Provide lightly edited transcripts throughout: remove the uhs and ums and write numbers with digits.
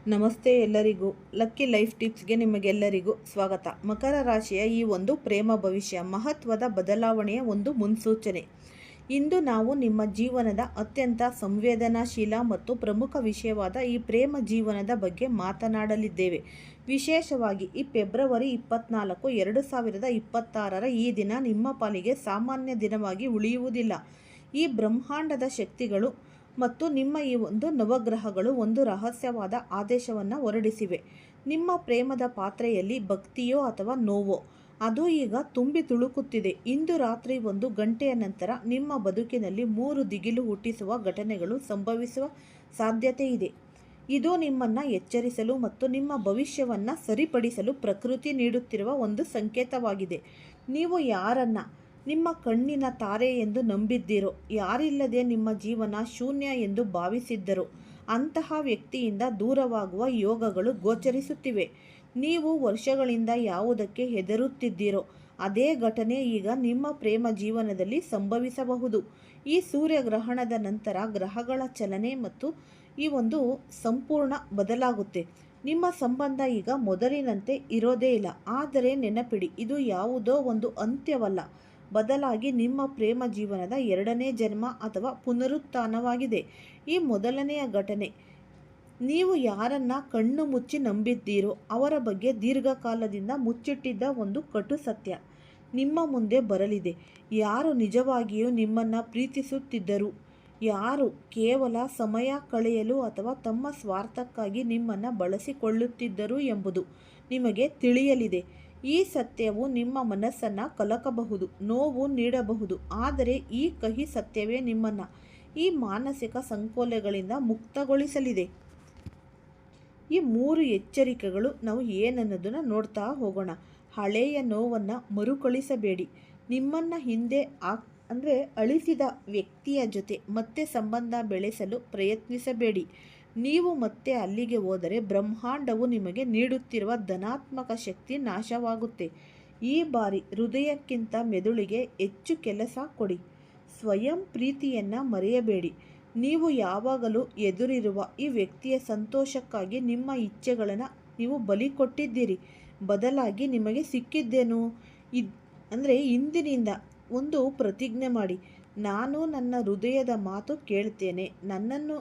ನಮಸ್ತೆ ಎಲ್ಲರಿಗೂ. Lucky life ಟಿಪ್ಸ್ಗೆ ನಿಮಗೆಲ್ಲರಿಗೂ ಸ್ವಾಗತ. ಮಕರ ರಾಶಿಯ ಈ ಒಂದು ಪ್ರೇಮ ಭವಿಷ್ಯ ಮಹತ್ವದ ಬದಲಾವಣೆಯ ಒಂದು ಮುನ್ಸೂಚನೆ. ಇಂದು ನಾವು ನಿಮ್ಮ ಜೀವನದ ಅತ್ಯಂತ ಸಂವೇದನಾಶೀಲ ಮತ್ತು ಪ್ರಮುಖ ವಿಷಯವಾದ ಈ ಪ್ರೇಮ ಜೀವನದ ಬಗ್ಗೆ ಮಾತನಾಡಲಿದ್ದೇವೆ. ವಿಶೇಷವಾಗಿ ಈ ಫೆಬ್ರವರಿ 24, 2026 ಈ ದಿನ ನಿಮ್ಮ ಪಾಲಿಗೆ ಸಾಮಾನ್ಯ ದಿನವಾಗಿ ಉಳಿಯುವುದಿಲ್ಲ. ಈ ಬ್ರಹ್ಮಾಂಡದ ಶಕ್ತಿಗಳು ಮತ್ತು ನಿಮ್ಮ ಈ ಒಂದು ನವಗ್ರಹಗಳು ಒಂದು ರಹಸ್ಯವಾದ ಆದೇಶವನ್ನು ಹೊರಡಿಸಿವೆ. ನಿಮ್ಮ ಪ್ರೇಮದ ಪಾತ್ರೆಯಲ್ಲಿ ಭಕ್ತಿಯೋ ಅಥವಾ ನೋವೋ ಅದು ಈಗ ತುಂಬಿ ತುಳುಕುತ್ತಿದೆ. ಇಂದು ರಾತ್ರಿ 1 ಗಂಟೆಯ ನಂತರ ನಿಮ್ಮ ಬದುಕಿನಲ್ಲಿ 3 ದಿಗಿಲು ಹುಟ್ಟಿಸುವ ಘಟನೆಗಳು ಸಂಭವಿಸುವ ಸಾಧ್ಯತೆ ಇದೆ. ಇದು ನಿಮ್ಮನ್ನು ಎಚ್ಚರಿಸಲು ಮತ್ತು ನಿಮ್ಮ ಭವಿಷ್ಯವನ್ನು ಸರಿಪಡಿಸಲು ಪ್ರಕೃತಿ ನೀಡುತ್ತಿರುವ ಒಂದು ಸಂಕೇತವಾಗಿದೆ. ನೀವು ಯಾರನ್ನ ನಿಮ್ಮ ಕಣ್ಣಿನ ತಾರೆ ಎಂದು ನಂಬಿದ್ದೀರೋ, ಯಾರಿಲ್ಲದೆ ನಿಮ್ಮ ಜೀವನ ಶೂನ್ಯ ಎಂದು ಭಾವಿಸಿದ್ದರು, ಅಂತಹ ವ್ಯಕ್ತಿಯಿಂದ ದೂರವಾಗುವ ಯೋಗಗಳು ಗೋಚರಿಸುತ್ತಿವೆ. ನೀವು ವರ್ಷಗಳಿಂದ ಯಾವುದಕ್ಕೆ ಹೆದರುತ್ತಿದ್ದೀರೋ ಅದೇ ಘಟನೆ ಈಗ ನಿಮ್ಮ ಪ್ರೇಮ ಜೀವನದಲ್ಲಿ ಸಂಭವಿಸಬಹುದು. ಈ ಸೂರ್ಯಗ್ರಹಣದ ನಂತರ ಗ್ರಹಗಳ ಚಲನೆ ಮತ್ತು ಈ ಒಂದು ಸಂಪೂರ್ಣ ಬದಲಾಗುತ್ತೆ. ನಿಮ್ಮ ಸಂಬಂಧ ಈಗ ಮೊದಲಿನಂತೆ ಇರೋದೇ ಇಲ್ಲ. ಆದರೆ ನೆನಪಿಡಿ, ಇದು ಯಾವುದೋ ಒಂದು ಅಂತ್ಯವಲ್ಲ, ಬದಲಾಗಿ ನಿಮ್ಮ ಪ್ರೇಮ ಜೀವನದ 2ನೇ ಜನ್ಮ ಅಥವಾ ಪುನರುತ್ಥಾನವಾಗಿದೆ. ಈ ಮೊದಲನೆಯ ಘಟನೆ, ನೀವು ಯಾರನ್ನ ಕಣ್ಣು ಮುಚ್ಚಿ ನಂಬಿದ್ದೀರೋ ಅವರ ಬಗ್ಗೆ ದೀರ್ಘಕಾಲದಿಂದ ಮುಚ್ಚಿಟ್ಟಿದ್ದ ಒಂದು ಕಟು ಸತ್ಯ ನಿಮ್ಮ ಮುಂದೆ ಬರಲಿದೆ. ಯಾರು ನಿಜವಾಗಿಯೂ ನಿಮ್ಮನ್ನು ಪ್ರೀತಿಸುತ್ತಿದ್ದರು, ಯಾರು ಕೇವಲ ಸಮಯ ಕಳೆಯಲು ಅಥವಾ ತಮ್ಮ ಸ್ವಾರ್ಥಕ್ಕಾಗಿ ನಿಮ್ಮನ್ನು ಬಳಸಿಕೊಳ್ಳುತ್ತಿದ್ದರು ಎಂಬುದು ನಿಮಗೆ ತಿಳಿಯಲಿದೆ. ಈ ಸತ್ಯವು ನಿಮ್ಮ ಮನಸ್ಸನ್ನು ಕಲಕಬಹುದು, ನೋವು ನೀಡಬಹುದು, ಆದರೆ ಈ ಕಹಿ ಸತ್ಯವೇ ನಿಮ್ಮನ್ನು ಈ ಮಾನಸಿಕ ಸಂಕೋಲೆಗಳಿಂದ ಮುಕ್ತಗೊಳಿಸಲಿದೆ. ಈ 3 ಎಚ್ಚರಿಕೆಗಳು ನಾವು ಏನನ್ನೋದನ್ನು ನೋಡ್ತಾ ಹೋಗೋಣ. ಹಳೆಯ ನೋವನ್ನು ಮರುಕಳಿಸಬೇಡಿ. ನಿಮ್ಮನ್ನು ಹಿಂದೆ ಅಳಿಸಿದ ವ್ಯಕ್ತಿಯ ಜೊತೆ ಮತ್ತೆ ಸಂಬಂಧ ಬೆಳೆಸಲು ಪ್ರಯತ್ನಿಸಬೇಡಿ. ನೀವು ಮತ್ತೆ ಅಲ್ಲಿಗೆ ಹೋದರೆ ಬ್ರಹ್ಮಾಂಡವು ನಿಮಗೆ ನೀಡುತ್ತಿರುವ ಧನಾತ್ಮಕ ಶಕ್ತಿ ನಾಶವಾಗುತ್ತೆ. ಈ ಬಾರಿ ಹೃದಯಕ್ಕಿಂತ ಮೆದುಳಿಗೆ ಹೆಚ್ಚು ಕೆಲಸ ಕೊಡಿ. ಸ್ವಯಂ ಪ್ರೀತಿಯನ್ನು ಮರೆಯಬೇಡಿ. ನೀವು ಯಾವಾಗಲೂ ಎದುರಿರುವ ಈ ವ್ಯಕ್ತಿಯ ಸಂತೋಷಕ್ಕಾಗಿ ನಿಮ್ಮ ಇಚ್ಛೆಗಳನ್ನು ನೀವು ಬಲಿ ಕೊಟ್ಟಿದ್ದೀರಿ. ಬದಲಾಗಿ ನಿಮಗೆ ಸಿಕ್ಕಿದ್ದೇನು? ಇಂದಿನಿಂದ ಒಂದು ಪ್ರತಿಜ್ಞೆ ಮಾಡಿ. ನಾನು ನನ್ನ ಹೃದಯದ ಮಾತು ಕೇಳ್ತೇನೆ, ನನ್ನನ್ನು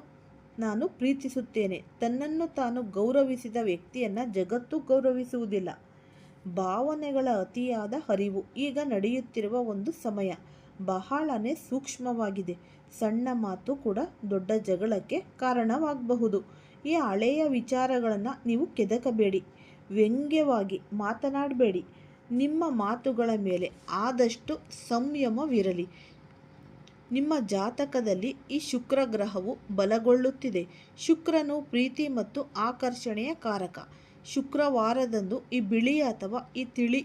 ನಾನು ಪ್ರೀತಿಸುತ್ತೇನೆ. ತನ್ನನ್ನು ತಾನು ಗೌರವಿಸಿದ ವ್ಯಕ್ತಿಯನ್ನು ಜಗತ್ತು ಗೌರವಿಸುವುದಿಲ್ಲ. ಭಾವನೆಗಳ ಅತಿಯಾದ ಹರಿವು ಈಗ ನಡೆಯುತ್ತಿರುವ ಒಂದು ಸಮಯ ಬಹಳನೇ ಸೂಕ್ಷ್ಮವಾಗಿದೆ. ಸಣ್ಣ ಮಾತು ಕೂಡ ದೊಡ್ಡ ಜಗಳಕ್ಕೆ ಕಾರಣವಾಗಬಹುದು. ಈ ಹಳೆಯ ವಿಚಾರಗಳನ್ನು ನೀವು ಕೆದಕಬೇಡಿ. ವ್ಯಂಗ್ಯವಾಗಿ ಮಾತನಾಡಬೇಡಿ. ನಿಮ್ಮ ಮಾತುಗಳ ಮೇಲೆ ಆದಷ್ಟು ಸಂಯಮವಿರಲಿ. ನಿಮ್ಮ ಜಾತಕದಲ್ಲಿ ಈ ಶುಕ್ರ ಗ್ರಹವು ಬಲಗೊಳ್ಳುತ್ತಿದೆ. ಶುಕ್ರನು ಪ್ರೀತಿ ಮತ್ತು ಆಕರ್ಷಣೆಯ ಕಾರಕ. ಶುಕ್ರವಾರದಂದು ಈ ಬಿಳಿ ಅಥವಾ ಈ ತಿಳಿ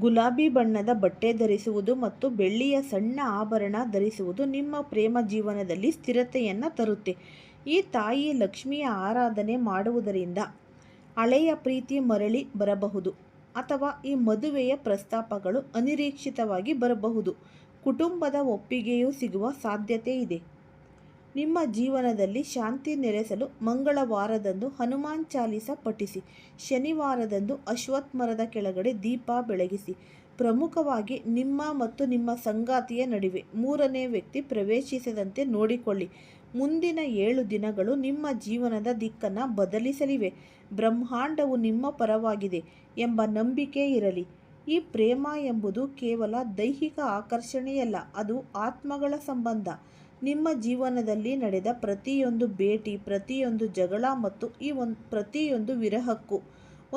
ಗುಲಾಬಿ ಬಣ್ಣದ ಬಟ್ಟೆ ಧರಿಸುವುದು ಮತ್ತು ಬೆಳ್ಳಿಯ ಸಣ್ಣ ಆಭರಣ ಧರಿಸುವುದು ನಿಮ್ಮ ಪ್ರೇಮ ಜೀವನದಲ್ಲಿ ಸ್ಥಿರತೆಯನ್ನು ತರುತ್ತೆ. ಈ ತಾಯಿ ಲಕ್ಷ್ಮಿಯ ಆರಾಧನೆ ಮಾಡುವುದರಿಂದ ಹಳೆಯ ಪ್ರೀತಿ ಮರಳಿ ಬರಬಹುದು ಅಥವಾ ಈ ಮದುವೆಯ ಪ್ರಸ್ತಾಪಗಳು ಅನಿರೀಕ್ಷಿತವಾಗಿ ಬರಬಹುದು. ಕುಟುಂಬದ ಒಪ್ಪಿಗೆಯೂ ಸಿಗುವ ಸಾಧ್ಯತೆ ಇದೆ. ನಿಮ್ಮ ಜೀವನದಲ್ಲಿ ಶಾಂತಿ ನೆಲೆಸಲು ಮಂಗಳವಾರದಂದು ಹನುಮಾನ್ ಚಾಲೀಸ ಪಠಿಸಿ. ಶನಿವಾರದಂದು ಅಶ್ವತ್ಥ ಮರದ ಕೆಳಗಡೆ ದೀಪ ಬೆಳಗಿಸಿ. ಪ್ರಮುಖವಾಗಿ ನಿಮ್ಮ ಮತ್ತು ನಿಮ್ಮ ಸಂಗಾತಿಯ ನಡುವೆ 3ನೇ ವ್ಯಕ್ತಿ ಪ್ರವೇಶಿಸದಂತೆ ನೋಡಿಕೊಳ್ಳಿ. ಮುಂದಿನ 7 ದಿನಗಳು ನಿಮ್ಮ ಜೀವನದ ದಿಕ್ಕನ್ನು ಬದಲಿಸಲಿವೆ. ಬ್ರಹ್ಮಾಂಡವು ನಿಮ್ಮ ಪರವಾಗಿದೆ ಎಂಬ ನಂಬಿಕೆ ಇರಲಿ. ಈ ಪ್ರೇಮ ಎಂಬುದು ಕೇವಲ ದೈಹಿಕ ಆಕರ್ಷಣೆಯಲ್ಲ, ಅದು ಆತ್ಮಗಳ ಸಂಬಂಧ. ನಿಮ್ಮ ಜೀವನದಲ್ಲಿ ನಡೆದ ಪ್ರತಿಯೊಂದು ಭೇಟಿ, ಪ್ರತಿಯೊಂದು ಜಗಳ ಮತ್ತು ಪ್ರತಿಯೊಂದು ವಿರಹಕ್ಕೂ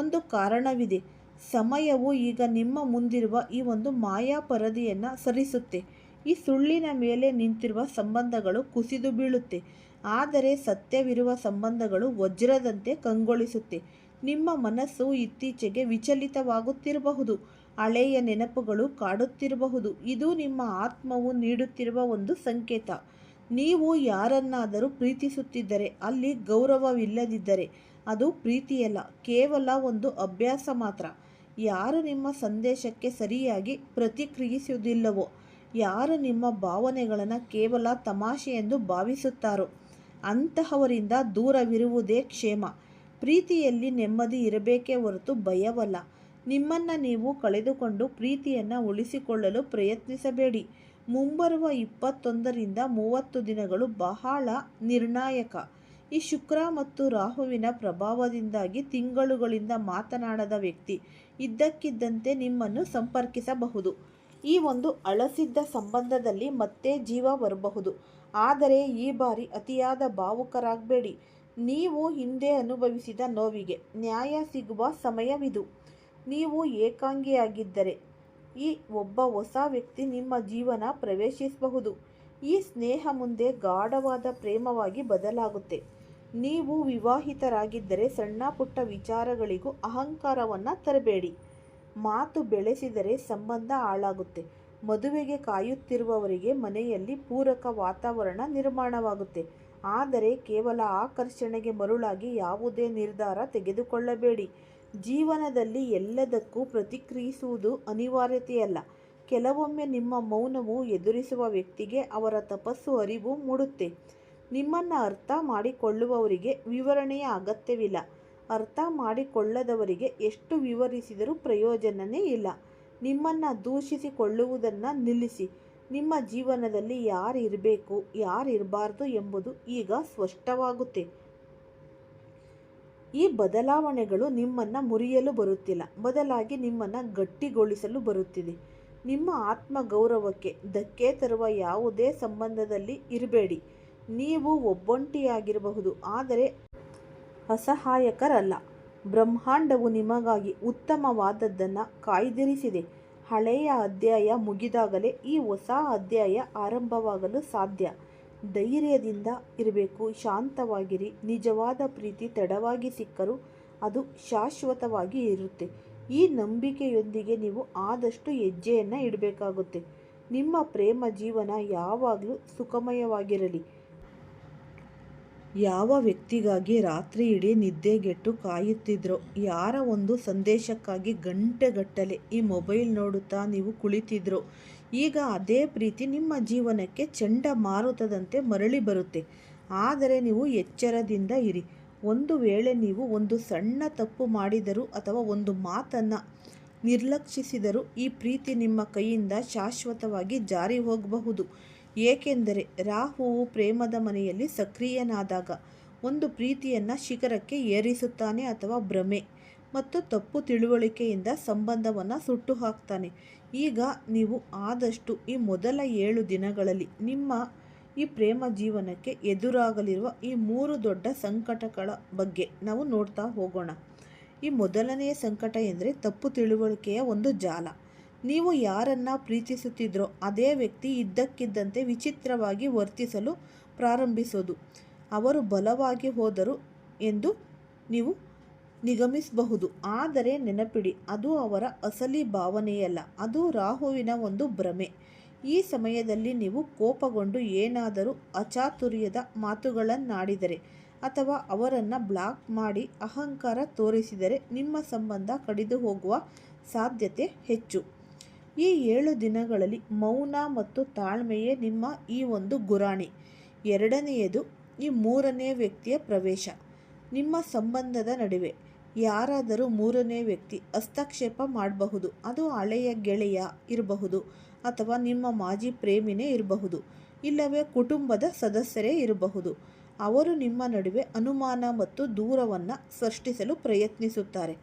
ಒಂದು ಕಾರಣವಿದೆ. ಸಮಯವು ಈಗ ನಿಮ್ಮ ಮುಂದಿರುವ ಈ ಒಂದು ಮಾಯಾ ಪರದೆಯನ್ನು ಸರಿಸುತ್ತೆ. ಈ ಸುಳ್ಳಿನ ಮೇಲೆ ನಿಂತಿರುವ ಸಂಬಂಧಗಳು ಕುಸಿದು ಬೀಳುತ್ತೆ, ಆದರೆ ಸತ್ಯವಿರುವ ಸಂಬಂಧಗಳು ವಜ್ರದಂತೆ ಕಂಗೊಳಿಸುತ್ತೆ. ನಿಮ್ಮ ಮನಸ್ಸು ಇತ್ತೀಚೆಗೆ ವಿಚಲಿತವಾಗುತ್ತಿರಬಹುದು, ಹಳೆಯ ನೆನಪುಗಳು ಕಾಡುತ್ತಿರಬಹುದು. ಇದು ನಿಮ್ಮ ಆತ್ಮವು ನೀಡುತ್ತಿರುವ ಒಂದು ಸಂಕೇತ. ನೀವು ಯಾರನ್ನಾದರೂ ಪ್ರೀತಿಸುತ್ತಿದ್ದರೆ, ಅಲ್ಲಿ ಗೌರವವಿಲ್ಲದಿದ್ದರೆ ಅದು ಪ್ರೀತಿಯಲ್ಲ, ಕೇವಲ ಒಂದು ಅಭ್ಯಾಸ ಮಾತ್ರ. ಯಾರು ನಿಮ್ಮ ಸಂದೇಶಕ್ಕೆ ಸರಿಯಾಗಿ ಪ್ರತಿಕ್ರಿಯಿಸುವುದಿಲ್ಲವೋ, ಯಾರು ನಿಮ್ಮ ಭಾವನೆಗಳನ್ನು ಕೇವಲ ತಮಾಷೆ ಎಂದು ಭಾವಿಸುತ್ತಾರೋ ಅಂತಹವರಿಂದ ದೂರವಿರುವುದೇ ಕ್ಷೇಮ. ಪ್ರೀತಿಯಲ್ಲಿ ನೆಮ್ಮದಿ ಇರಬೇಕೇ ಹೊರತು ಭಯವಲ್ಲ. ನಿಮ್ಮನ್ನು ನೀವು ಕಳೆದುಕೊಂಡು ಪ್ರೀತಿಯನ್ನು ಉಳಿಸಿಕೊಳ್ಳಲು ಪ್ರಯತ್ನಿಸಬೇಡಿ. ಮುಂಬರುವ 21ರಿಂದ 30 ದಿನಗಳು ಬಹಳ ನಿರ್ಣಾಯಕ. ಈ ಶುಕ್ರ ಮತ್ತು ರಾಹುವಿನ ಪ್ರಭಾವದಿಂದಾಗಿ ತಿಂಗಳುಗಳಿಂದ ಮಾತನಾಡದ ವ್ಯಕ್ತಿ ಇದ್ದಕ್ಕಿದ್ದಂತೆ ನಿಮ್ಮನ್ನು ಸಂಪರ್ಕಿಸಬಹುದು. ಈ ಒಂದು ಅಳಸಿದ್ದ ಸಂಬಂಧದಲ್ಲಿ ಮತ್ತೆ ಜೀವ ಬರಬಹುದು. ಆದರೆ ಈ ಬಾರಿ ಅತಿಯಾದ ಭಾವುಕರಾಗಬೇಡಿ. ನೀವು ಹಿಂದೆ ಅನುಭವಿಸಿದ ನೋವಿಗೆ ನ್ಯಾಯ ಸಿಗುವ ಸಮಯವಿದು. ನೀವು ಏಕಾಂಗಿಯಾಗಿದ್ದರೆ ಈ ಒಬ್ಬ ಹೊಸ ವ್ಯಕ್ತಿ ನಿಮ್ಮ ಜೀವನ ಪ್ರವೇಶಿಸಬಹುದು. ಈ ಸ್ನೇಹ ಮುಂದೆ ಗಾಢವಾದ ಪ್ರೇಮವಾಗಿ ಬದಲಾಗುತ್ತೆ. ನೀವು ವಿವಾಹಿತರಾಗಿದ್ದರೆ ಸಣ್ಣ ಪುಟ್ಟ ವಿಚಾರಗಳಿಗೂ ಅಹಂಕಾರವನ್ನು ತರಬೇಡಿ. ಮಾತು ಬೆಳೆಸಿದರೆ ಸಂಬಂಧ ಹಾಳಾಗುತ್ತೆ. ಮದುವೆಗೆ ಕಾಯುತ್ತಿರುವವರಿಗೆ ಮನೆಯಲ್ಲಿ ಪೂರಕ ವಾತಾವರಣ ನಿರ್ಮಾಣವಾಗುತ್ತೆ. ಆದರೆ ಕೇವಲ ಆಕರ್ಷಣೆಗೆ ಮರುಳಾಗಿ ಯಾವುದೇ ನಿರ್ಧಾರ ತೆಗೆದುಕೊಳ್ಳಬೇಡಿ. ಜೀವನದಲ್ಲಿ ಎಲ್ಲದಕ್ಕೂ ಪ್ರತಿಕ್ರಿಯಿಸುವುದು ಅನಿವಾರ್ಯತೆಯಲ್ಲ. ಕೆಲವೊಮ್ಮೆ ನಿಮ್ಮ ಮೌನವು ಎದುರಿಸುವ ವ್ಯಕ್ತಿಗೆ ಅವರ ತಪಸ್ಸು ಅರಿವು ಮೂಡುತ್ತೆ. ನಿಮ್ಮನ್ನು ಅರ್ಥ ಮಾಡಿಕೊಳ್ಳುವವರಿಗೆ ವಿವರಣೆಯ ಅಗತ್ಯವಿಲ್ಲ. ಅರ್ಥ ಮಾಡಿಕೊಳ್ಳದವರಿಗೆ ಎಷ್ಟು ವಿವರಿಸಿದರೂ ಪ್ರಯೋಜನವೇ ಇಲ್ಲ. ನಿಮ್ಮನ್ನು ದೂಷಿಸಿಕೊಳ್ಳುವುದನ್ನು ನಿಲ್ಲಿಸಿ. ನಿಮ್ಮ ಜೀವನದಲ್ಲಿ ಯಾರು ಇರಬೇಕು, ಯಾರು ಇರಬಾರ್ದು ಎಂಬುದು ಈಗ ಸ್ಪಷ್ಟವಾಗುತ್ತೆ. ಈ ಬದಲಾವಣೆಗಳು ನಿಮ್ಮನ್ನು ಮುರಿಯಲು ಬರುತ್ತಿಲ್ಲ, ಬದಲಾಗಿ ನಿಮ್ಮನ್ನು ಗಟ್ಟಿಗೊಳಿಸಲು ಬರುತ್ತಿದೆ. ನಿಮ್ಮ ಆತ್ಮಗೌರವಕ್ಕೆ ಧಕ್ಕೆ ತರುವ ಯಾವುದೇ ಸಂಬಂಧದಲ್ಲಿ ಇರಬೇಡಿ. ನೀವು ಒಬ್ಬಂಟಿಯಾಗಿರಬಹುದು, ಆದರೆ ಅಸಹಾಯಕರಲ್ಲ. ಬ್ರಹ್ಮಾಂಡವು ನಿಮಗಾಗಿ ಉತ್ತಮವಾದದ್ದನ್ನು ಕಾಯ್ದಿರಿಸಿದೆ. ಹಳೆಯ ಅಧ್ಯಾಯ ಮುಗಿದಾಗಲೇ ಈ ಹೊಸ ಅಧ್ಯಾಯ ಆರಂಭವಾಗಲು ಸಾಧ್ಯ. ಧೈರ್ಯದಿಂದ ಇರಬೇಕು, ಶಾಂತವಾಗಿರಿ. ನಿಜವಾದ ಪ್ರೀತಿ ತಡವಾಗಿ ಸಿಕ್ಕರೂ ಅದು ಶಾಶ್ವತವಾಗಿ ಇರುತ್ತೆ. ಈ ನಂಬಿಕೆಯೊಂದಿಗೆ ನೀವು ಆದಷ್ಟು ಹೆಜ್ಜೆಯನ್ನು ಇಡಬೇಕಾಗುತ್ತೆ. ನಿಮ್ಮ ಪ್ರೇಮ ಜೀವನ ಯಾವಾಗಲೂ ಸುಖಮಯವಾಗಿರಲಿ. ಯಾವ ವ್ಯಕ್ತಿಗಾಗಿ ರಾತ್ರಿ ಇಡೀ ನಿದ್ದೆಗೆಟ್ಟು ಕಾಯುತ್ತಿದ್ರೋ, ಯಾರ ಒಂದು ಸಂದೇಶಕ್ಕಾಗಿ ಗಂಟೆಗಟ್ಟಲೆ ಈ ಮೊಬೈಲ್ ನೋಡುತ್ತಾ ನೀವು ಕುಳಿತಿದ್ರೋ, ಈಗ ಅದೇ ಪ್ರೀತಿ ನಿಮ್ಮ ಜೀವನಕ್ಕೆ ಚಂಡಮಾರುತದಂತೆ ಮರಳಿ ಬರುತ್ತೆ. ಆದರೆ ನೀವು ಎಚ್ಚರದಿಂದ ಇರಿ. ಒಂದು ವೇಳೆ ನೀವು ಒಂದು ಸಣ್ಣ ತಪ್ಪು ಮಾಡಿದರೂ ಅಥವಾ ಒಂದು ಮಾತನ್ನು ನಿರ್ಲಕ್ಷಿಸಿದರೂ ಈ ಪ್ರೀತಿ ನಿಮ್ಮ ಕೈಯಿಂದ ಶಾಶ್ವತವಾಗಿ ಜಾರಿ ಹೋಗಬಹುದು. ಏಕೆಂದರೆ ರಾಹುವು ಪ್ರೇಮದ ಮನೆಯಲ್ಲಿ ಸಕ್ರಿಯನಾದಾಗ ಒಂದು ಪ್ರೀತಿಯನ್ನು ಶಿಖರಕ್ಕೆ ಏರಿಸುತ್ತಾನೆ ಅಥವಾ ಭ್ರಮೆ ಮತ್ತು ತಪ್ಪು ತಿಳುವಳಿಕೆಯಿಂದ ಸಂಬಂಧವನ್ನು ಸುಟ್ಟು ಹಾಕ್ತಾನೆ. ಈಗ ನೀವು ಆದಷ್ಟು ಈ ಮೊದಲ 7 ದಿನಗಳಲ್ಲಿ ನಿಮ್ಮ ಈ ಪ್ರೇಮ ಜೀವನಕ್ಕೆ ಎದುರಾಗಲಿರುವ ಈ 3 ದೊಡ್ಡ ಸಂಕಟಗಳ ಬಗ್ಗೆ ನಾವು ನೋಡ್ತಾ ಹೋಗೋಣ. ಈ ಮೊದಲನೆಯ ಸಂಕಟ ಎಂದರೆ ತಪ್ಪು ತಿಳುವಳಿಕೆಯ ಒಂದು ಜಾಲ. ನೀವು ಯಾರನ್ನ ಪ್ರೀತಿಸುತ್ತಿದ್ರೋ ಅದೇ ವ್ಯಕ್ತಿ ಇದ್ದಕ್ಕಿದ್ದಂತೆ ವಿಚಿತ್ರವಾಗಿ ವರ್ತಿಸಲು ಪ್ರಾರಂಭಿಸೋದು. ಅವರು ಬಲವಾಗಿ ಹೋದರು ಎಂದು ನೀವು ನಿಗಮಿಸಬಹುದು. ಆದರೆ ನೆನಪಿಡಿ, ಅದು ಅವರ ಅಸಲಿ ಭಾವನೆಯಲ್ಲ, ಅದು ರಾಹುವಿನ ಒಂದು ಭ್ರಮೆ. ಈ ಸಮಯದಲ್ಲಿ ನೀವು ಕೋಪಗೊಂಡು ಏನಾದರೂ ಅಚಾತುರ್ಯದ ಮಾತುಗಳನ್ನಾಡಿದರೆ ಅಥವಾ ಅವರನ್ನು ಬ್ಲಾಕ್ ಮಾಡಿ ಅಹಂಕಾರ ತೋರಿಸಿದರೆ ನಿಮ್ಮ ಸಂಬಂಧ ಕಡಿದು ಹೋಗುವ ಸಾಧ್ಯತೆ ಹೆಚ್ಚು. ಈ 7 ದಿನಗಳಲ್ಲಿ ಮೌನ ಮತ್ತು ತಾಳ್ಮೆಯೇ ನಿಮ್ಮ ಈ ಒಂದು ಗುರಾಣಿ. ಎರಡನೆಯದು, ಈ 3ನೇ ವ್ಯಕ್ತಿಯ ಪ್ರವೇಶ. ನಿಮ್ಮ ಸಂಬಂಧದ ನಡುವೆ ಯಾರಾದರೂ 3ನೇ ವ್ಯಕ್ತಿ ಹಸ್ತಕ್ಷೇಪ ಮಾಡಬಹುದು. ಅದು ಹಳೆಯ ಗೆಳೆಯ ಇರಬಹುದು, ಅಥವಾ ನಿಮ್ಮ ಮಾಜಿ ಪ್ರೇಮಿನೇ ಇರಬಹುದು, ಇಲ್ಲವೇ ಕುಟುಂಬದ ಸದಸ್ಯರೇ ಇರಬಹುದು. ಅವರು ನಿಮ್ಮ ನಡುವೆ ಅನುಮಾನ ಮತ್ತು ದೂರವನ್ನು ಸೃಷ್ಟಿಸಲು ಪ್ರಯತ್ನಿಸುತ್ತಾರೆ.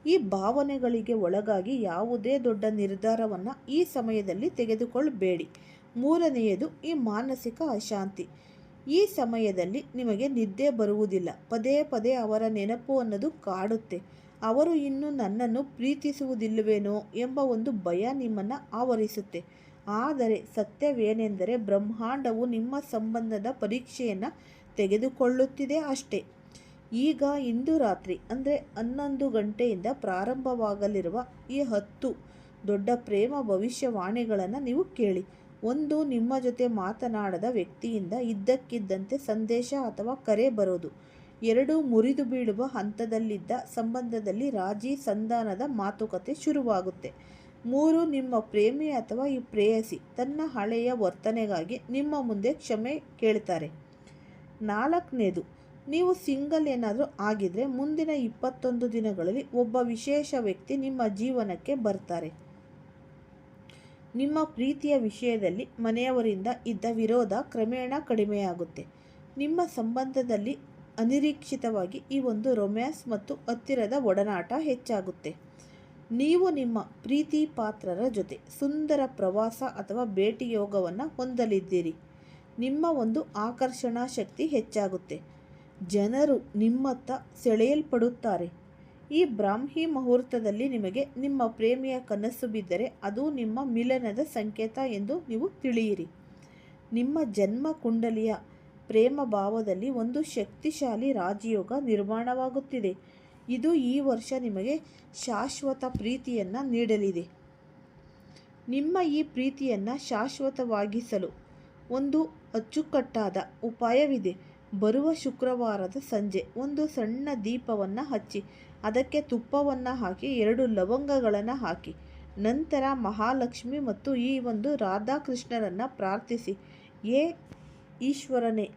ಈ ಭಾವನೆಗಳಿಗೆ ಒಳಗಾಗಿ ಯಾವುದೇ ದೊಡ್ಡ ನಿರ್ಧಾರವನ್ನು ಈ ಸಮಯದಲ್ಲಿ ತೆಗೆದುಕೊಳ್ಳಬೇಡಿ. 3ನೇಯದು, ಈ ಮಾನಸಿಕ ಅಶಾಂತಿ. ಈ ಸಮಯದಲ್ಲಿ ನಿಮಗೆ ನಿದ್ದೆ ಬರುವುದಿಲ್ಲ. ಪದೇ ಪದೇ ಅವರ ನೆನಪು ಅನ್ನೋದು ಕಾಡುತ್ತೆ. ಅವರು ಇನ್ನೂ ನನ್ನನ್ನು ಪ್ರೀತಿಸುವುದಿಲ್ಲವೇನೋ ಎಂಬ ಒಂದು ಭಯ ನಿಮ್ಮನ್ನು ಆವರಿಸುತ್ತೆ. ಆದರೆ ಸತ್ಯವೇನೆಂದರೆ ಬ್ರಹ್ಮಾಂಡವು ನಿಮ್ಮ ಸಂಬಂಧದ ಪರೀಕ್ಷೆಯನ್ನು ತೆಗೆದುಕೊಳ್ಳುತ್ತಿದೆ ಅಷ್ಟೇ. ಈಗ ಇಂದು ರಾತ್ರಿ ಅಂದರೆ 11 ಗಂಟೆಯಿಂದ ಪ್ರಾರಂಭವಾಗಲಿರುವ ಈ 10 ದೊಡ್ಡ ಪ್ರೇಮ ಭವಿಷ್ಯವಾಣಿಗಳನ್ನು ನೀವು ಕೇಳಿ. 1, ನಿಮ್ಮ ಜೊತೆ ಮಾತನಾಡದ ವ್ಯಕ್ತಿಯಿಂದ ಇದ್ದಕ್ಕಿದ್ದಂತೆ ಸಂದೇಶ ಅಥವಾ ಕರೆ ಬರೋದು. 2, ಮುರಿದು ಬೀಳುವ ಹಂತದಲ್ಲಿದ್ದ ಸಂಬಂಧದಲ್ಲಿ ರಾಜಿ ಸಂಧಾನದ ಮಾತುಕತೆ ಶುರುವಾಗುತ್ತೆ. 3, ನಿಮ್ಮ ಪ್ರೇಮಿ ಅಥವಾ ಈ ಪ್ರೇಯಸಿ ತನ್ನ ಹಳೆಯ ವರ್ತನೆಗಾಗಿ ನಿಮ್ಮ ಮುಂದೆ ಕ್ಷಮೆ ಕೇಳ್ತಾರೆ. 4ನೇದು, ನೀವು ಸಿಂಗಲ್ ಏನಾದರೂ ಆಗಿದ್ದರೆ ಮುಂದಿನ 21 ದಿನಗಳಲ್ಲಿ ಒಬ್ಬ ವಿಶೇಷ ವ್ಯಕ್ತಿ ನಿಮ್ಮ ಜೀವನಕ್ಕೆ ಬರ್ತಾರೆ. ನಿಮ್ಮ ಪ್ರೀತಿಯ ವಿಷಯದಲ್ಲಿ ಮನೆಯವರಿಂದ ಇದ್ದ ವಿರೋಧ ಕ್ರಮೇಣ ಕಡಿಮೆಯಾಗುತ್ತೆ. ನಿಮ್ಮ ಸಂಬಂಧದಲ್ಲಿ ಅನಿರೀಕ್ಷಿತವಾಗಿ ಈ ಒಂದು ರೊಮ್ಯಾನ್ಸ್ ಮತ್ತು ಹತ್ತಿರದ ಒಡನಾಟ ಹೆಚ್ಚಾಗುತ್ತೆ. ನೀವು ನಿಮ್ಮ ಪ್ರೀತಿ ಪಾತ್ರರ ಜೊತೆ ಸುಂದರ ಪ್ರವಾಸ ಅಥವಾ ಭೇಟಿ ಯೋಗವನ್ನು ಹೊಂದಲಿದ್ದೀರಿ. ನಿಮ್ಮ ಒಂದು ಆಕರ್ಷಣಾ ಶಕ್ತಿ ಹೆಚ್ಚಾಗುತ್ತೆ. ಜನರು ನಿಮ್ಮತ್ತ ಸೆಳೆಯಲ್ಪಡುತ್ತಾರೆ. ಈ ಬ್ರಾಹ್ಮಿ ಮುಹೂರ್ತದಲ್ಲಿ ನಿಮಗೆ ನಿಮ್ಮ ಪ್ರೇಮಿಯ ಕನಸು ಬಿದ್ದರೆ ಅದು ನಿಮ್ಮ ಮಿಲನದ ಸಂಕೇತ ಎಂದು ನೀವು ತಿಳಿಯಿರಿ. ನಿಮ್ಮ ಜನ್ಮ ಕುಂಡಲಿಯ ಪ್ರೇಮ ಭಾವದಲ್ಲಿ ಒಂದು ಶಕ್ತಿಶಾಲಿ ರಾಜಯೋಗ ನಿರ್ಮಾಣವಾಗುತ್ತಿದೆ. ಇದು ಈ ವರ್ಷ ನಿಮಗೆ ಶಾಶ್ವತ ಪ್ರೀತಿಯನ್ನು ನೀಡಲಿದೆ. ನಿಮ್ಮ ಈ ಪ್ರೀತಿಯನ್ನು ಶಾಶ್ವತವಾಗಿಸಲು ಒಂದು ಅಚ್ಚುಕಟ್ಟಾದ ಉಪಾಯವಿದೆ. ಬರುವ ಶುಕ್ರವಾರದ ಸಂಜೆ ಒಂದು ಸಣ್ಣ ದೀಪವನ್ನು ಹಚ್ಚಿ ಅದಕ್ಕೆ ತುಪ್ಪವನ್ನು ಹಾಕಿ 2 ಲವಂಗಗಳನ್ನು ಹಾಕಿ ನಂತರ ಮಹಾಲಕ್ಷ್ಮಿ ಮತ್ತು ಈ ಒಂದು ರಾಧಾಕೃಷ್ಣರನ್ನು ಪ್ರಾರ್ಥಿಸಿ, ಏ ಈಶ್ವರನೇ,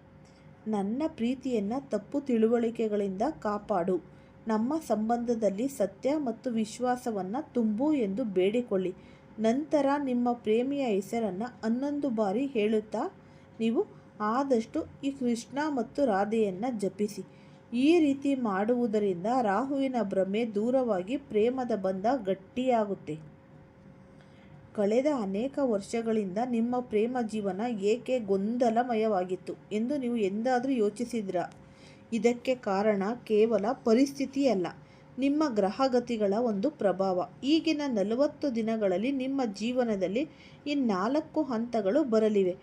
ನನ್ನ ಪ್ರೀತಿಯನ್ನು ತಪ್ಪು ತಿಳುವಳಿಕೆಗಳಿಂದ ಕಾಪಾಡು, ನಮ್ಮ ಸಂಬಂಧದಲ್ಲಿ ಸತ್ಯ ಮತ್ತು ವಿಶ್ವಾಸವನ್ನು ತುಂಬು ಎಂದು ಬೇಡಿಕೊಳ್ಳಿ. ನಂತರ ನಿಮ್ಮ ಪ್ರೇಮಿಯ ಹೆಸರನ್ನು 11 ಬಾರಿ ಹೇಳುತ್ತಾ ನೀವು ಆದಷ್ಟು ಈ ಕೃಷ್ಣ ಮತ್ತು ರಾಧೆಯನ್ನು ಜಪಿಸಿ. ಈ ರೀತಿ ಮಾಡುವುದರಿಂದ ರಾಹುವಿನ ಭ್ರಮೆ ದೂರವಾಗಿ ಪ್ರೇಮದ ಬಂಧ ಗಟ್ಟಿಯಾಗುತ್ತೆ. ಕಳೆದ ಅನೇಕ ವರ್ಷಗಳಿಂದ ನಿಮ್ಮ ಪ್ರೇಮ ಜೀವನ ಏಕೆ ಗೊಂದಲಮಯವಾಗಿತ್ತು ಎಂದು ನೀವು ಎಂದಾದರೂ ಯೋಚಿಸಿದ್ರಾ? ಇದಕ್ಕೆ ಕಾರಣ ಕೇವಲ ಪರಿಸ್ಥಿತಿಯಲ್ಲ, ನಿಮ್ಮ ಗ್ರಹಗತಿಗಳ ಒಂದು ಪ್ರಭಾವ. ಈಗಿನ 40 ದಿನಗಳಲ್ಲಿ ನಿಮ್ಮ ಜೀವನದಲ್ಲಿ ಈ 4 ಹಂತಗಳು ಬರಲಿವೆ.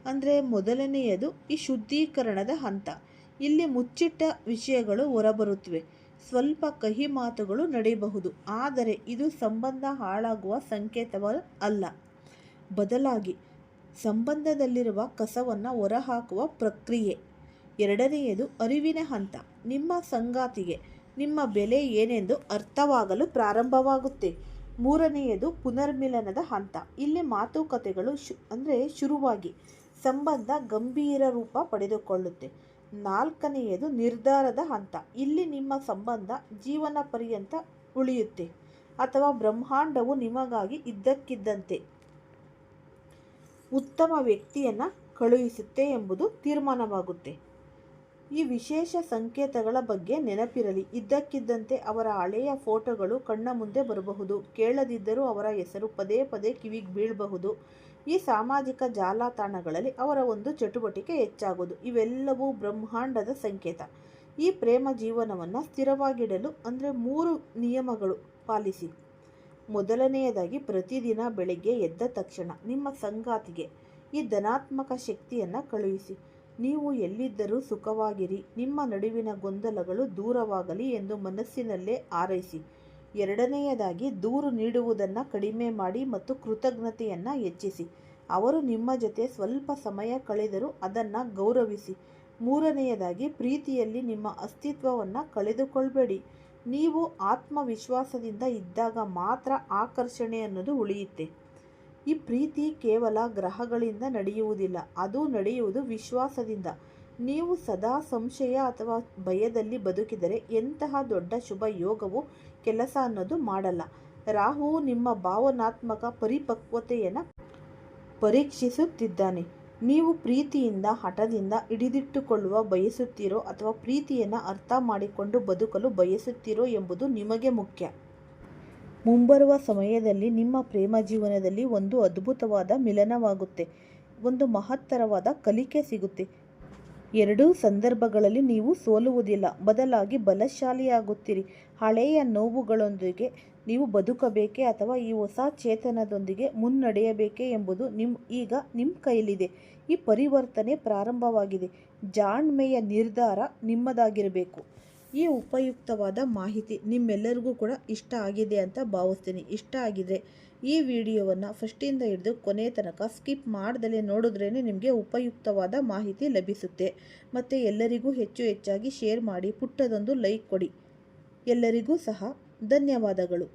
ಅಂದರೆ ಮೊದಲನೆಯದು ಈ ಶುದ್ಧೀಕರಣದ ಹಂತ. ಇಲ್ಲಿ ಮುಚ್ಚಿಟ್ಟ ವಿಷಯಗಳು ಹೊರಬರುತ್ತವೆ. ಸ್ವಲ್ಪ ಕಹಿ ಮಾತುಗಳು ನಡೆಯಬಹುದು, ಆದರೆ ಇದು ಸಂಬಂಧ ಹಾಳಾಗುವ ಸಂಕೇತವಲ್ಲ. ಬದಲಾಗಿ ಸಂಬಂಧದಲ್ಲಿರುವ ಕಸವನ್ನು ಹೊರಹಾಕುವ ಪ್ರಕ್ರಿಯೆ. ಎರಡನೆಯದು ಅರಿವಿನ ಹಂತ. ನಿಮ್ಮ ಸಂಗಾತಿಗೆ ನಿಮ್ಮ ಬೆಲೆ ಏನೆಂದು ಅರ್ಥವಾಗಲು ಪ್ರಾರಂಭವಾಗುತ್ತೆ. ಮೂರನೆಯದು ಪುನರ್ಮಿಲನದ ಹಂತ. ಇಲ್ಲಿ ಮಾತುಕತೆಗಳು ಶುರುವಾಗಿ ಸಂಬಂಧ ಗಂಭೀರ ರೂಪ ಪಡೆದುಕೊಳ್ಳುತ್ತೆ. ನಾಲ್ಕನೆಯದು ನಿರ್ಧಾರದ ಹಂತ. ಇಲ್ಲಿ ನಿಮ್ಮ ಸಂಬಂಧ ಜೀವನ ಪರ್ಯಂತ ಉಳಿಯುತ್ತೆ ಅಥವಾ ಬ್ರಹ್ಮಾಂಡವು ನಿಮಗಾಗಿ ಇದ್ದಕ್ಕಿದ್ದಂತೆ ಉತ್ತಮ ವ್ಯಕ್ತಿಯನ್ನು ಕಳುಹಿಸುತ್ತೆ ಎಂಬುದು ತೀರ್ಮಾನವಾಗುತ್ತೆ. ಈ ವಿಶೇಷ ಸಂಕೇತಗಳ ಬಗ್ಗೆ ನೆನಪಿರಲಿ. ಇದ್ದಕ್ಕಿದ್ದಂತೆ ಅವರ ಹಳೆಯ ಫೋಟೋಗಳು ಕಣ್ಣ ಮುಂದೆ ಬರಬಹುದು. ಕೇಳದಿದ್ದರೂ ಅವರ ಹೆಸರು ಪದೇ ಪದೇ ಕಿವಿಗೆ ಬೀಳಬಹುದು. ಈ ಸಾಮಾಜಿಕ ಜಾಲತಾಣಗಳಲ್ಲಿ ಅವರ ಒಂದು ಚಟುವಟಿಕೆ ಹೆಚ್ಚಾಗೋದು, ಇವೆಲ್ಲವೂ ಬ್ರಹ್ಮಾಂಡದ ಸಂಕೇತ. ಈ ಪ್ರೇಮ ಜೀವನವನ್ನು ಸ್ಥಿರವಾಗಿಡಲು 3 ನಿಯಮಗಳು ಪಾಲಿಸಿ. ಮೊದಲನೆಯದಾಗಿ, ಪ್ರತಿದಿನ ಬೆಳಗ್ಗೆ ಎದ್ದ ತಕ್ಷಣ ನಿಮ್ಮ ಸಂಗಾತಿಗೆ ಈ ಧನಾತ್ಮಕ ಶಕ್ತಿಯನ್ನು ಕಳುಹಿಸಿ. ನೀವು ಎಲ್ಲಿದ್ದರೂ ಸುಖವಾಗಿರಿ, ನಿಮ್ಮ ನಡುವಿನ ಗೊಂದಲಗಳು ದೂರವಾಗಲಿ ಎಂದು ಮನಸ್ಸಿನಲ್ಲೇ ಹಾರೈಸಿ. ಎರಡನೆಯದಾಗಿ, ದೂರು ನೀಡುವುದನ್ನು ಕಡಿಮೆ ಮಾಡಿ ಮತ್ತು ಕೃತಜ್ಞತೆಯನ್ನು ಹೆಚ್ಚಿಸಿ. ಅವರು ನಿಮ್ಮ ಜೊತೆ ಸ್ವಲ್ಪ ಸಮಯ ಕಳೆದರೂ ಅದನ್ನು ಗೌರವಿಸಿ. ಮೂರನೆಯದಾಗಿ, ಪ್ರೀತಿಯಲ್ಲಿ ನಿಮ್ಮ ಅಸ್ತಿತ್ವವನ್ನು ಕಳೆದುಕೊಳ್ಳಬೇಡಿ. ನೀವು ಆತ್ಮವಿಶ್ವಾಸದಿಂದ ಇದ್ದಾಗ ಮಾತ್ರ ಆಕರ್ಷಣೆ ಅನ್ನೋದು ಉಳಿಯುತ್ತೆ. ಈ ಪ್ರೀತಿ ಕೇವಲ ಗ್ರಹಗಳಿಂದ ನಡೆಯುವುದಿಲ್ಲ, ಅದು ನಡೆಯುವುದು ವಿಶ್ವಾಸದಿಂದ. ನೀವು ಸದಾ ಸಂಶಯ ಅಥವಾ ಭಯದಲ್ಲಿ ಬದುಕಿದರೆ ಎಂತಹ ದೊಡ್ಡ ಶುಭ ಯೋಗವು ಕೆಲಸ ಅನ್ನೋದು ಮಾಡಲ್ಲ. ರಾಹುವು ನಿಮ್ಮ ಭಾವನಾತ್ಮಕ ಪರಿಪಕ್ವತೆಯನ್ನು ಪರೀಕ್ಷಿಸುತ್ತಿದ್ದಾನೆ. ನೀವು ಪ್ರೀತಿಯಿಂದ ಹಠದಿಂದ ಹಿಡಿದಿಟ್ಟುಕೊಳ್ಳುವ ಬಯಸುತ್ತೀರೋ ಅಥವಾ ಪ್ರೀತಿಯನ್ನು ಅರ್ಥ ಮಾಡಿಕೊಂಡು ಬದುಕಲು ಬಯಸುತ್ತೀರೋ ಎಂಬುದು ನಿಮಗೆ ಮುಖ್ಯ. ಮುಂಬರುವ ಸಮಯದಲ್ಲಿ ನಿಮ್ಮ ಪ್ರೇಮ ಜೀವನದಲ್ಲಿ ಒಂದು ಅದ್ಭುತವಾದ ಮಿಲನವಾಗುತ್ತೆ. ಒಂದು ಮಹತ್ತರವಾದ ಕಲಿಕೆ ಸಿಗುತ್ತೆ. ಎರಡೂ ಸಂದರ್ಭಗಳಲ್ಲಿ ನೀವು ಸೋಲುವುದಿಲ್ಲ, ಬದಲಾಗಿ ಬಲಶಾಲಿಯಾಗುತ್ತೀರಿ. ಹಳೆಯ ನೋವುಗಳೊಂದಿಗೆ ನೀವು ಬದುಕಬೇಕೇ ಅಥವಾ ಈ ಹೊಸ ಚೇತನದೊಂದಿಗೆ ಮುನ್ನಡೆಯಬೇಕೇ ಎಂಬುದು ಈಗ ನಿಮ್ಮ ಕೈಲಿದೆ. ಈ ಪರಿವರ್ತನೆ ಪ್ರಾರಂಭವಾಗಿದೆ. ಜಾಣ್ಮೆಯ ನಿರ್ಧಾರ ನಿಮ್ಮದಾಗಿರಬೇಕು. ಈ ಉಪಯುಕ್ತವಾದ ಮಾಹಿತಿ ನಿಮ್ಮೆಲ್ಲರಿಗೂ ಕೂಡ ಇಷ್ಟ ಆಗಿದೆ ಅಂತ ಭಾವಿಸ್ತೀನಿ. ಇಷ್ಟ ಆಗಿದ್ರೆ ಈ ವಿಡಿಯೋವನ್ನು ಫಸ್ಟಿಂದ ಹಿಡಿದು ಕೊನೆ ತನಕ ಸ್ಕಿಪ್ ಮಾಡ್ದಲೇ ನೋಡಿದ್ರೇ ನಿಮಗೆ ಉಪಯುಕ್ತವಾದ ಮಾಹಿತಿ ಲಭಿಸುತ್ತೆ. ಮತ್ತು ಎಲ್ಲರಿಗೂ ಹೆಚ್ಚಾಗಿ ಶೇರ್ ಮಾಡಿ, ಪುಟ್ಟದೊಂದು ಲೈಕ್ ಕೊಡಿ. ಎಲ್ಲರಿಗೂ ಸಹ ಧನ್ಯವಾದಗಳು.